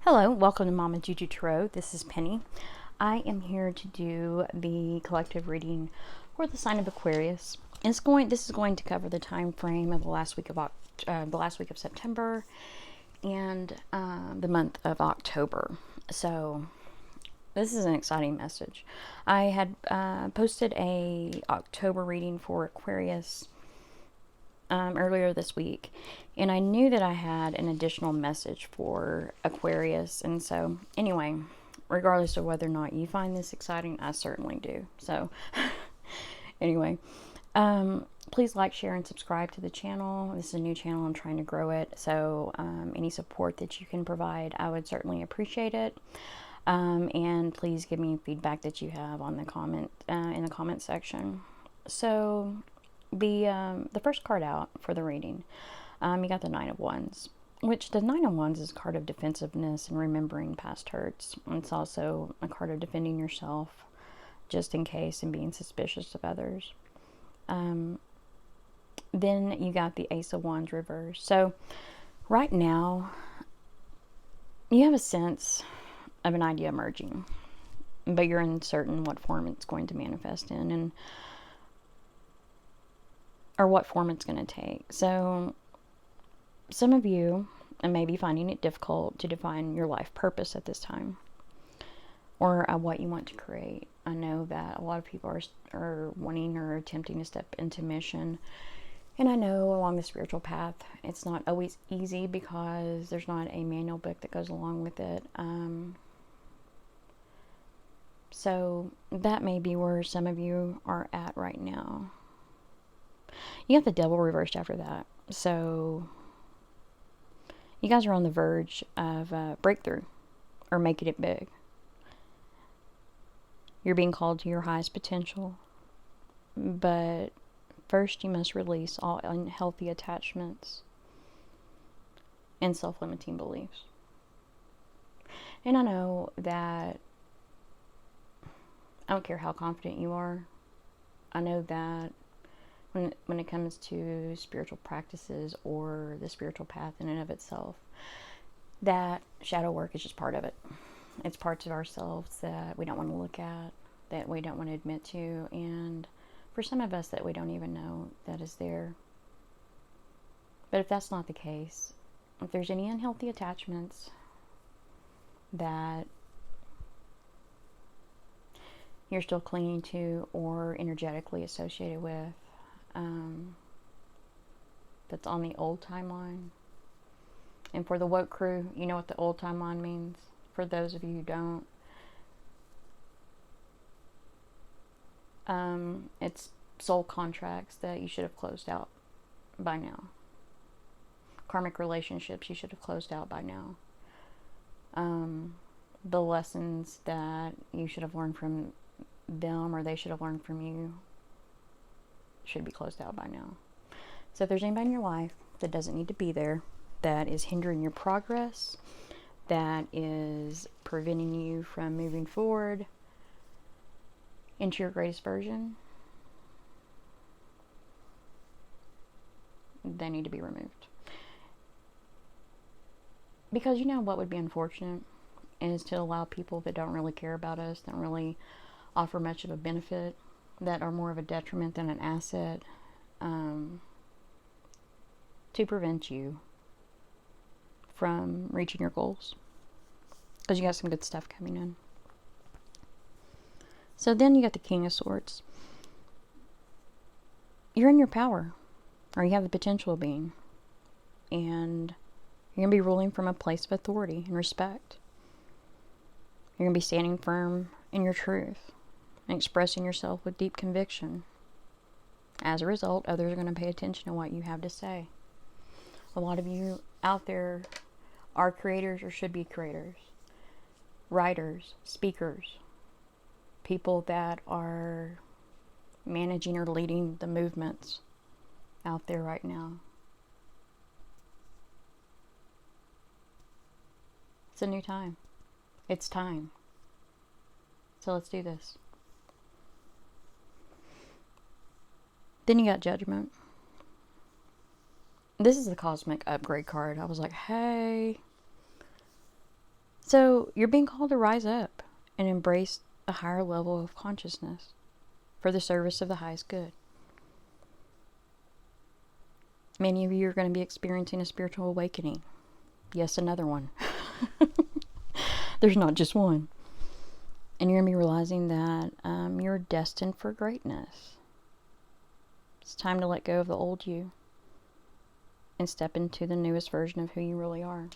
Hello, welcome to mamajujutarot. This is Penny. I am here to do the collective reading for the sign of Aquarius. This is going to cover the time frame of the last week of September and the month of October. So this is an exciting message. I had posted a October reading for Aquarius earlier this week, and I knew that I had an additional message for Aquarius. And so anyway, regardless of whether or not you find this exciting, I certainly do. So anyway, please like, share, and subscribe to the channel. This is a new channel. I'm trying to grow it, so any support that you can provide, I would certainly appreciate it. And please give me feedback that you have on the comment in the comment section. So the first card out for the reading, you got the Nine of Wands, which the Nine of Wands is a card of defensiveness and remembering past hurts. It's also a card of defending yourself just in case and being suspicious of others. Then you got the Ace of Wands reversed. So right now you have a sense of an idea emerging, but you're uncertain what form it's going to manifest in or what form it's going to take. So some of you may be finding it difficult to define your life purpose at this time, or what you want to create. I know that a lot of people are wanting or attempting to step into mission, and I know along the spiritual path it's not always easy because there's not a manual book that goes along with it. So that may be where some of you are at right now. You got the Devil reversed after that. So you guys are on the verge of breakthrough or making it big. You're being called to your highest potential. But first you must release all unhealthy attachments and self-limiting beliefs. And I know that I don't care how confident you are. I know that when it comes to spiritual practices or the spiritual path in and of itself, that shadow work is just part of it. It's parts of ourselves that we don't want to look at, that we don't want to admit to, and for some of us that we don't even know that is there. But if that's not the case, if there's any unhealthy attachments that you're still clinging to or energetically associated with, that's on the old timeline. And for the woke crew, you know what the old timeline means. For those of you who don't, it's soul contracts that you should have closed out by now. Karmic relationships you should have closed out by now. The lessons that you should have learned from them or they should have learned from you should be closed out by now. So if there's anybody in your life that doesn't need to be there, that is hindering your progress, that is preventing you from moving forward into your greatest version, they need to be removed. Because you know what would be unfortunate is to allow people that don't really care about us, that don't really offer much of a benefit, that are more of a detriment than an asset, to prevent you from reaching your goals, because you got some good stuff coming in. So then you got the King of Swords. You're in your power, or you have the potential of being, and you're going to be ruling from a place of authority and respect. You're going to be standing firm in your truth and expressing yourself with deep conviction. As a result, others are going to pay attention to what you have to say. A lot of you out there are creators or should be creators, writers, speakers, people that are managing or leading the movements out there right now. It's a new time. It's time. So let's do this. Then you got Judgment. This is the cosmic upgrade card. I was like, hey, So you're being called to rise up and embrace a higher level of consciousness for the service of the highest good. Many of you are going to be experiencing a spiritual awakening. Yes, another one. There's not just one. And you're going to be realizing that you're destined for greatness. It's time to let go of the old you and step into the newest version of who you really are.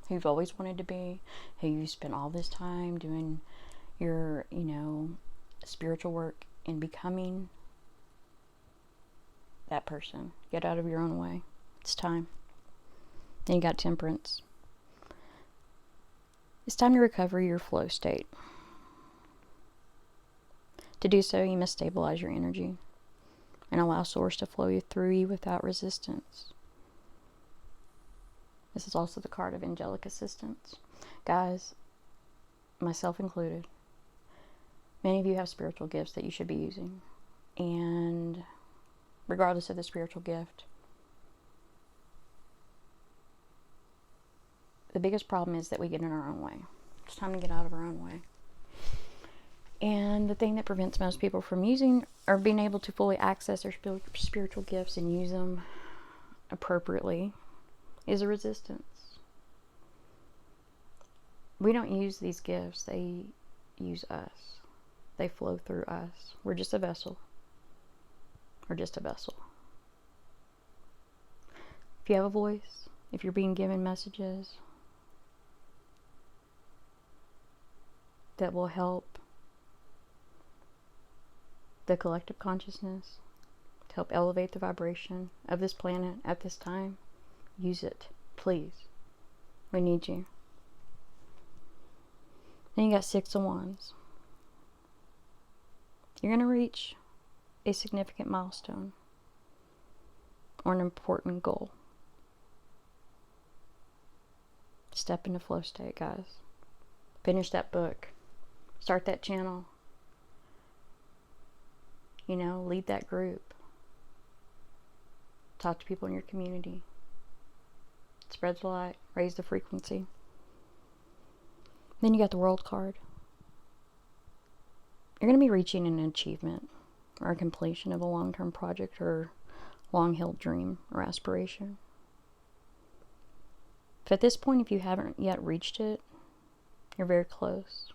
Who you've always wanted to be. Who you spent all this time doing your, spiritual work and becoming that person. Get out of your own way. It's time. Then you got temperance. It's time to recover your flow state. To do so, you must stabilize your energy and allow source to flow through you without resistance. This is also the card of angelic assistance. Guys, myself included, many of you have spiritual gifts that you should be using. And regardless of the spiritual gift, the biggest problem is that we get in our own way. It's time to get out of our own way. And the thing that prevents most people from using or being able to fully access their spiritual gifts and use them appropriately is a resistance. We don't use these gifts. They use us. They flow through us. We're just a vessel. We're just a vessel. If you have a voice, if you're being given messages that will help the collective consciousness, to help elevate the vibration of this planet at this time, use it, please. We need you. Then you got Six of Wands. You're going to reach a significant milestone or an important goal. Step into flow state, guys. Finish that book. Start that channel. Lead that group. Talk to people in your community. Spread the light. Raise the frequency. Then you got the World card. You're going to be reaching an achievement or a completion of a long-term project or long-held dream or aspiration. If at this point, if you haven't yet reached it, you're very close.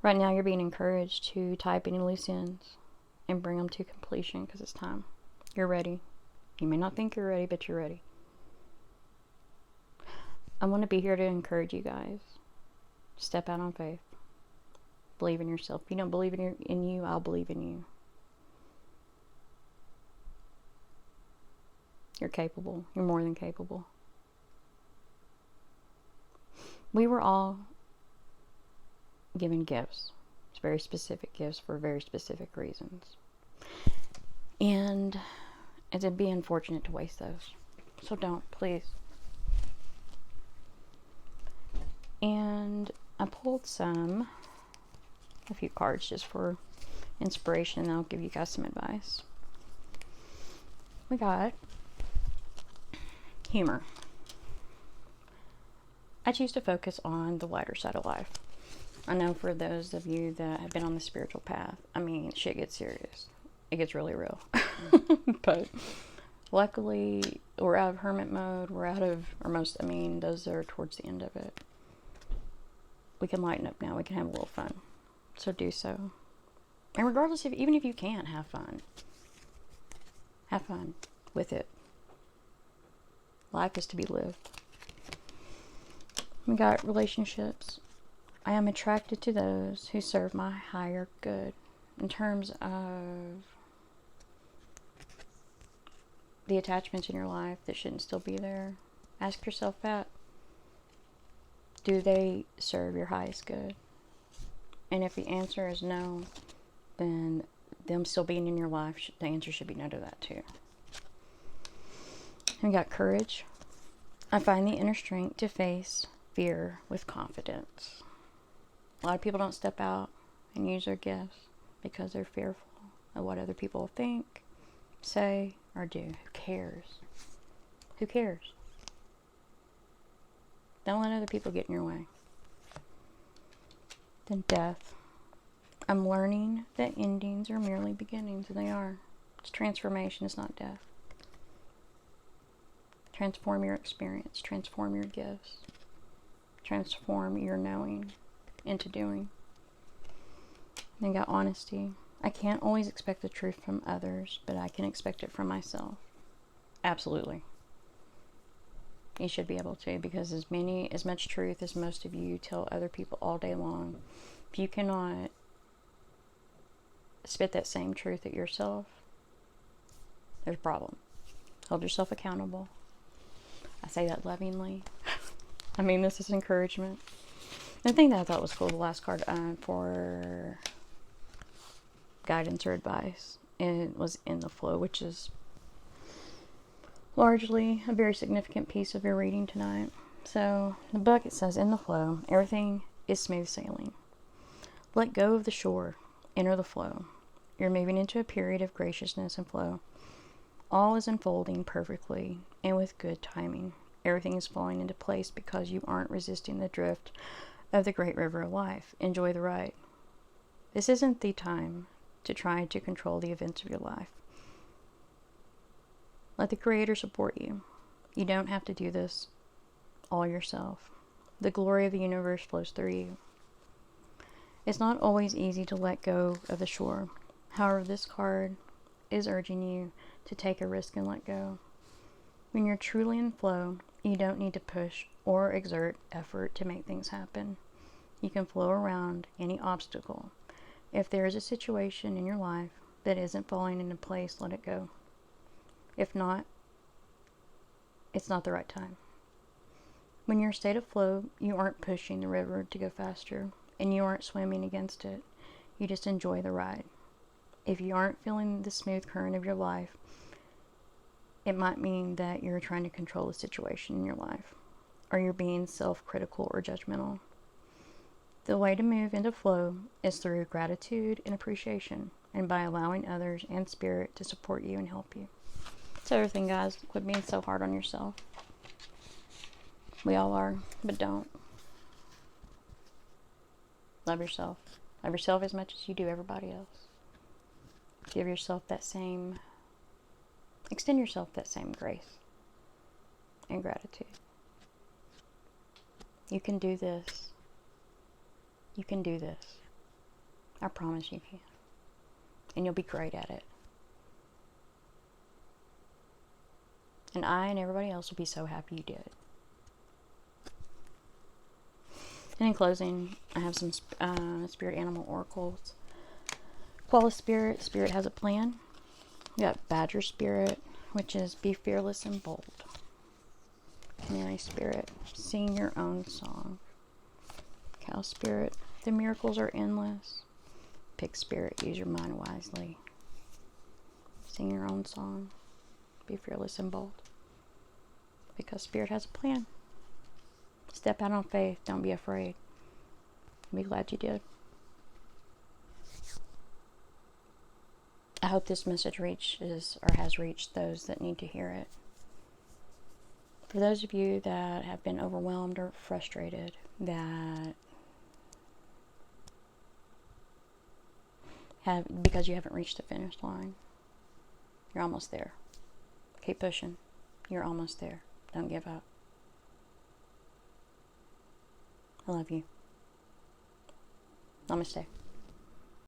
Right now, you're being encouraged to tie up any loose ends and bring them to completion because it's time. You're ready. You may not think you're ready, but you're ready. I want to be here to encourage you guys. Step out on faith. Believe in yourself. If you don't believe in you, I'll believe in you. You're capable. You're more than capable. We were all given gifts. It's very specific gifts for very specific reasons. And it'd be unfortunate to waste those. So don't, please. And I pulled a few cards just for inspiration, and I'll give you guys some advice. We got humor. I choose to focus on the lighter side of life. I know for those of you that have been on the spiritual path, shit gets serious. It gets really real. But luckily, we're out of hermit mode. Those are towards the end of it. We can lighten up now. We can have a little fun. So do so. And regardless of, even if you can't have fun with it. Life is to be lived. We got relationships. I am attracted to those who serve my higher good. In terms of the attachments in your life that shouldn't still be there, ask yourself that. Do they serve your highest good? And if the answer is no, then them still being in your life, the answer should be no to that too. We got courage. I find the inner strength to face fear with confidence. A lot of people don't step out and use their gifts because they're fearful of what other people think, say, or do. Who cares? Who cares? Don't let other people get in your way. Then death. I'm learning that endings are merely beginnings, and they are. It's transformation, it's not death. Transform your experience, transform your gifts, transform your knowing into doing. Then got honesty. I can't always expect the truth from others, but I can expect it from myself. Absolutely. You should be able to, because as much truth as most of you tell other people all day long, if you cannot spit that same truth at yourself, there's a problem. Hold yourself accountable. I say that lovingly. I mean, this is encouragement. The thing that I thought was cool, the last card for guidance or advice, it was in the flow, which is largely a very significant piece of your reading tonight. So the book, it says, in the flow, everything is smooth sailing. Let go of the shore, enter the flow. You're moving into a period of graciousness and flow. All is unfolding perfectly and with good timing. Everything is falling into place because you aren't resisting the drift of the great river of life. Enjoy the ride. This isn't the time to try to control the events of your life. Let the Creator support you. You don't have to do this all yourself. The glory of the universe flows through you. It's not always easy to let go of the shore. However, this card is urging you to take a risk and let go. When you're truly in flow, you don't need to push or exert effort to make things happen. You can flow around any obstacle. If there is a situation in your life that isn't falling into place, let it go. If not, it's not the right time. When you're in a state of flow, you aren't pushing the river to go faster, and you aren't swimming against it. You just enjoy the ride. If you aren't feeling the smooth current of your life, it might mean that you're trying to control the situation in your life, or you're being self-critical or judgmental. The way to move into flow is through gratitude and appreciation, and by allowing others and spirit to support you and help you. That's everything, guys. Quit being so hard on yourself. We all are, but don't. Love yourself. Love yourself as much as you do everybody else. Give yourself that same, extend yourself that same grace and gratitude. You can do this. You can do this. I promise you can. And you'll be great at it. And I and everybody else will be so happy you did. And in closing, I have some spirit animal oracles. Koala spirit. Spirit has a plan. You got badger spirit, which is be fearless and bold. Canary spirit, sing your own song. Cow spirit, the miracles are endless. Pig spirit, use your mind wisely. Sing your own song. Be fearless and bold. Because spirit has a plan. Step out on faith. Don't be afraid. Be glad you did. I hope this message reaches or has reached those that need to hear it. For those of you that have been overwhelmed or frustrated, because you haven't reached the finish line, you're almost there. Keep pushing. You're almost there. Don't give up. I love you. Namaste.